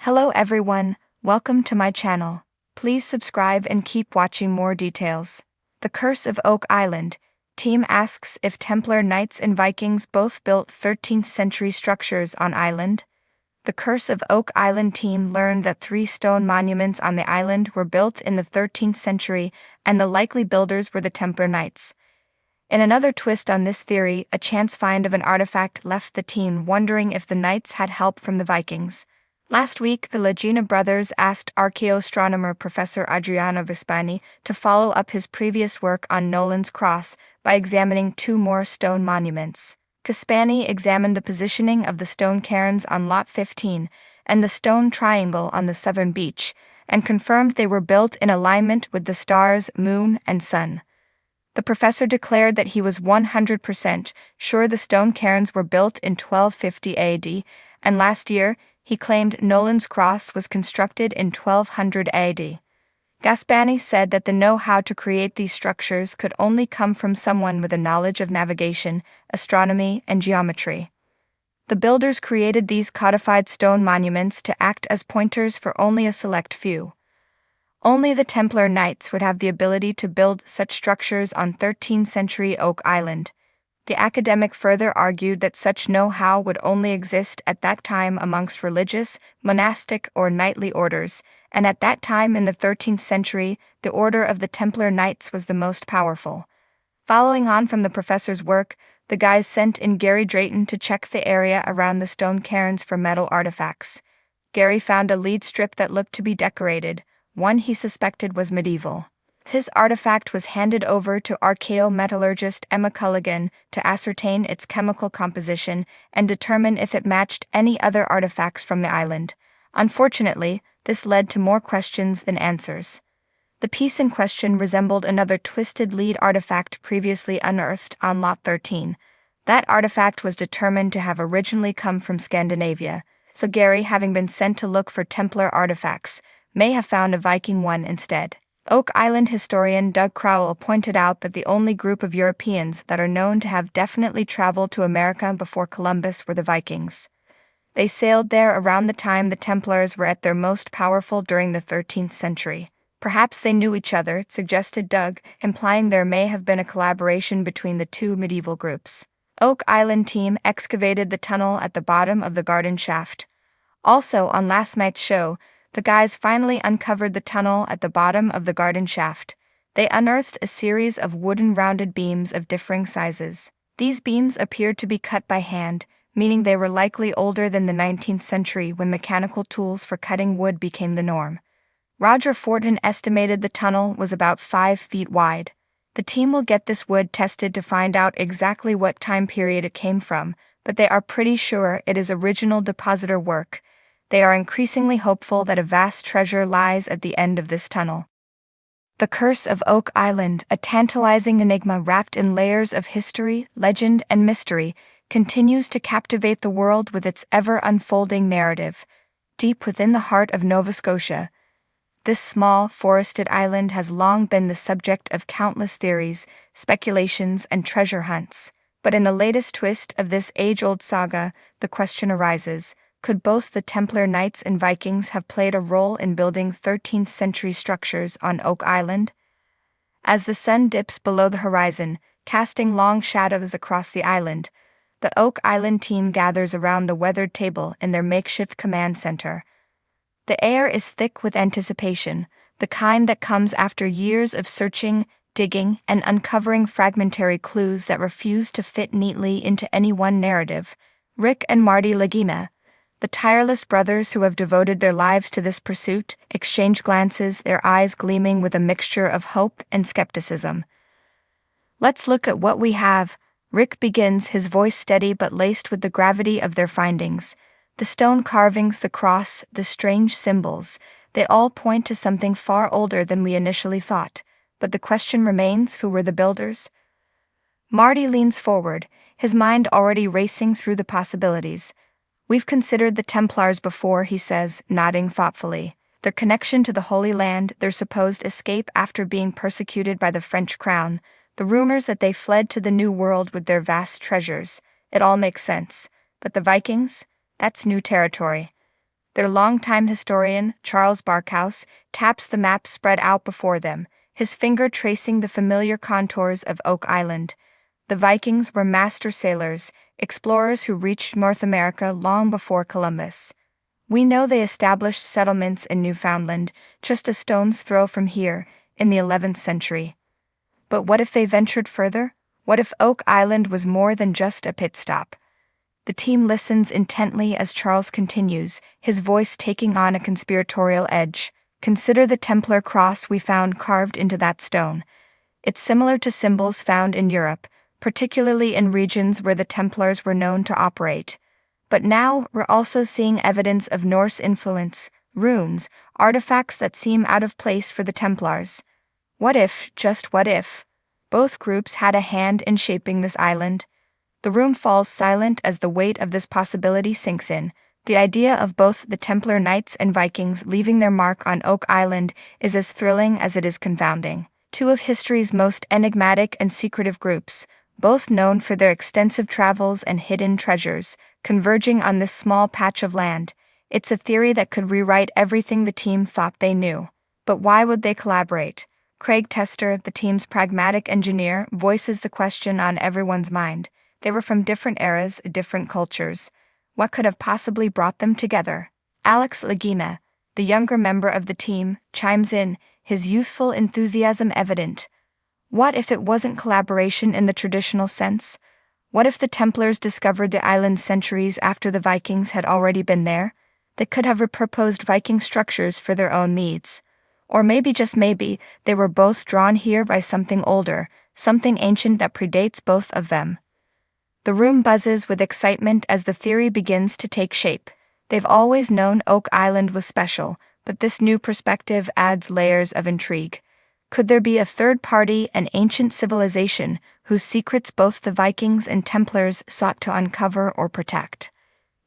Hello everyone, welcome to my channel. Please subscribe and keep watching more details. The Curse of Oak Island. Team asks if Templar Knights and Vikings both built 13th century structures on island. The Curse of Oak Island team learned that 3 stone monuments on the island were built in the 13th century, and the likely builders were the Templar Knights. In another twist on this theory, a chance find of an artifact left the team wondering if the Knights had help from the Vikings. Last week, the Lagina brothers asked archaeoastronomer Professor Adriano Vespani to follow up his previous work on Nolan's Cross by examining 2 more stone monuments. Vespani examined the positioning of the stone cairns on Lot 15 and the stone triangle on the southern beach, and confirmed they were built in alignment with the stars, moon, and sun. The professor declared that he was 100% sure the stone cairns were built in 1250 AD, and last year, he claimed Nolan's Cross was constructed in 1200 AD. Vespani said that the know-how to create these structures could only come from someone with a knowledge of navigation, astronomy, and geometry. The builders created these codified stone monuments to act as pointers for only a select few. Only the Templar Knights would have the ability to build such structures on 13th century Oak Island. The academic further argued that such know-how would only exist at that time amongst religious, monastic, or knightly orders, and at that time in the 13th century, the Order of the Templar Knights was the most powerful. Following on from the professor's work, the guys sent in Gary Drayton to check the area around the stone cairns for metal artifacts. Gary found a lead strip that looked to be decorated, one he suspected was medieval. His artifact was handed over to archaeometallurgist Emma Culligan to ascertain its chemical composition and determine if it matched any other artifacts from the island. Unfortunately, this led to more questions than answers. The piece in question resembled another twisted lead artifact previously unearthed on Lot 13. That artifact was determined to have originally come from Scandinavia, so Gary, having been sent to look for Templar artifacts, may have found a Viking one instead. Oak Island historian Doug Crowell pointed out that the only group of Europeans that are known to have definitely traveled to America before Columbus were the Vikings. They sailed there around the time the Templars were at their most powerful during the 13th century. Perhaps they knew each other, suggested Doug, implying there may have been a collaboration between the 2 medieval groups. Oak Island team excavated the tunnel at the bottom of the garden shaft. Also, on last night's show, the guys finally uncovered the tunnel at the bottom of the garden shaft. They unearthed a series of wooden rounded beams of differing sizes. These beams appeared to be cut by hand, meaning they were likely older than the 19th century when mechanical tools for cutting wood became the norm. Roger Fortin estimated the tunnel was about 5 feet wide. The team will get this wood tested to find out exactly what time period it came from, but they are pretty sure it is original depositor work. They are increasingly hopeful that a vast treasure lies at the end of this tunnel. The Curse of Oak Island, a tantalizing enigma wrapped in layers of history, legend, and mystery, continues to captivate the world with its ever-unfolding narrative. Deep within the heart of Nova Scotia, this small, forested island has long been the subject of countless theories, speculations, and treasure hunts. But in the latest twist of this age-old saga, the question arises: could both the Templar Knights and Vikings have played a role in building 13th century structures on Oak Island? As the sun dips below the horizon, casting long shadows across the island, the Oak Island team gathers around the weathered table in their makeshift command center. The air is thick with anticipation, the kind that comes after years of searching, digging, and uncovering fragmentary clues that refuse to fit neatly into any one narrative. Rick and Marty Lagina, the tireless brothers who have devoted their lives to this pursuit, exchange glances, their eyes gleaming with a mixture of hope and skepticism. "Let's look at what we have," Rick begins, his voice steady but laced with the gravity of their findings. The stone carvings, the cross, the strange symbols, they all point to something far older than we initially thought. But the question remains, who were the builders? Marty leans forward, his mind already racing through the possibilities. "We've considered the Templars before," he says, nodding thoughtfully. "Their connection to the Holy Land, their supposed escape after being persecuted by the French crown, the rumors that they fled to the New World with their vast treasures. It all makes sense. But the Vikings? That's new territory. Their longtime historian, Charles Barkhouse, taps the map spread out before them, his finger tracing the familiar contours of Oak Island. The Vikings were master sailors, explorers who reached North America long before Columbus. We know they established settlements in Newfoundland, just a stone's throw from here, in the 11th century. But what if they ventured further? What if Oak Island was more than just a pit stop? The team listens intently as Charles continues, his voice taking on a conspiratorial edge. Consider the Templar cross we found carved into that stone. It's similar to symbols found in Europe, particularly in regions where the Templars were known to operate. But now we're also seeing evidence of Norse influence, runes, artifacts that seem out of place for the Templars. What if, just what if, both groups had a hand in shaping this island? The room falls silent as the weight of this possibility sinks in. The idea of both the Templar Knights and Vikings leaving their mark on Oak Island is as thrilling as it is confounding. Two of history's most enigmatic and secretive groups, both known for their extensive travels and hidden treasures, converging on this small patch of land. It's a theory that could rewrite everything the team thought they knew. But why would they collaborate? Craig Tester, the team's pragmatic engineer, voices the question on everyone's mind. They were from different eras, different cultures. What could have possibly brought them together? Alex Legima, the younger member of the team, chimes in, his youthful enthusiasm evident. What if it wasn't collaboration in the traditional sense? What if the Templars discovered the island centuries after the Vikings had already been there? They could have repurposed Viking structures for their own needs. Or maybe, just maybe, they were both drawn here by something older, something ancient that predates both of them. The room buzzes with excitement as the theory begins to take shape. They've always known Oak Island was special, but this new perspective adds layers of intrigue. Could there be a third party, an ancient civilization, whose secrets both the Vikings and Templars sought to uncover or protect?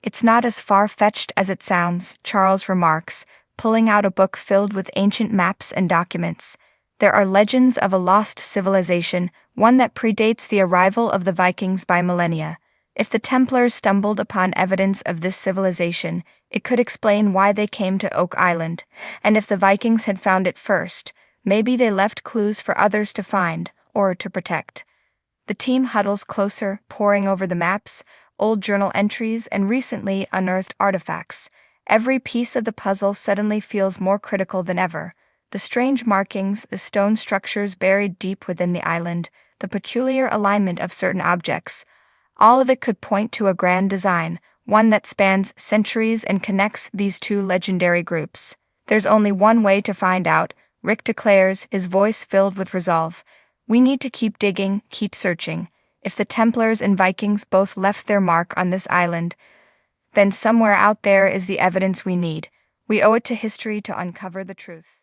It's not as far-fetched as it sounds, Charles remarks, pulling out a book filled with ancient maps and documents. There are legends of a lost civilization, one that predates the arrival of the Vikings by millennia. If the Templars stumbled upon evidence of this civilization, it could explain why they came to Oak Island, and if the Vikings had found it first, maybe they left clues for others to find, or to protect. The team huddles closer, poring over the maps, old journal entries, and recently unearthed artifacts. Every piece of the puzzle suddenly feels more critical than ever. The strange markings, the stone structures buried deep within the island, the peculiar alignment of certain objects. All of it could point to a grand design, one that spans centuries and connects these two legendary groups. There's only one way to find out, Rick declares, his voice filled with resolve. We need to keep digging, keep searching. If the Templars and Vikings both left their mark on this island, then somewhere out there is the evidence we need. We owe it to history to uncover the truth.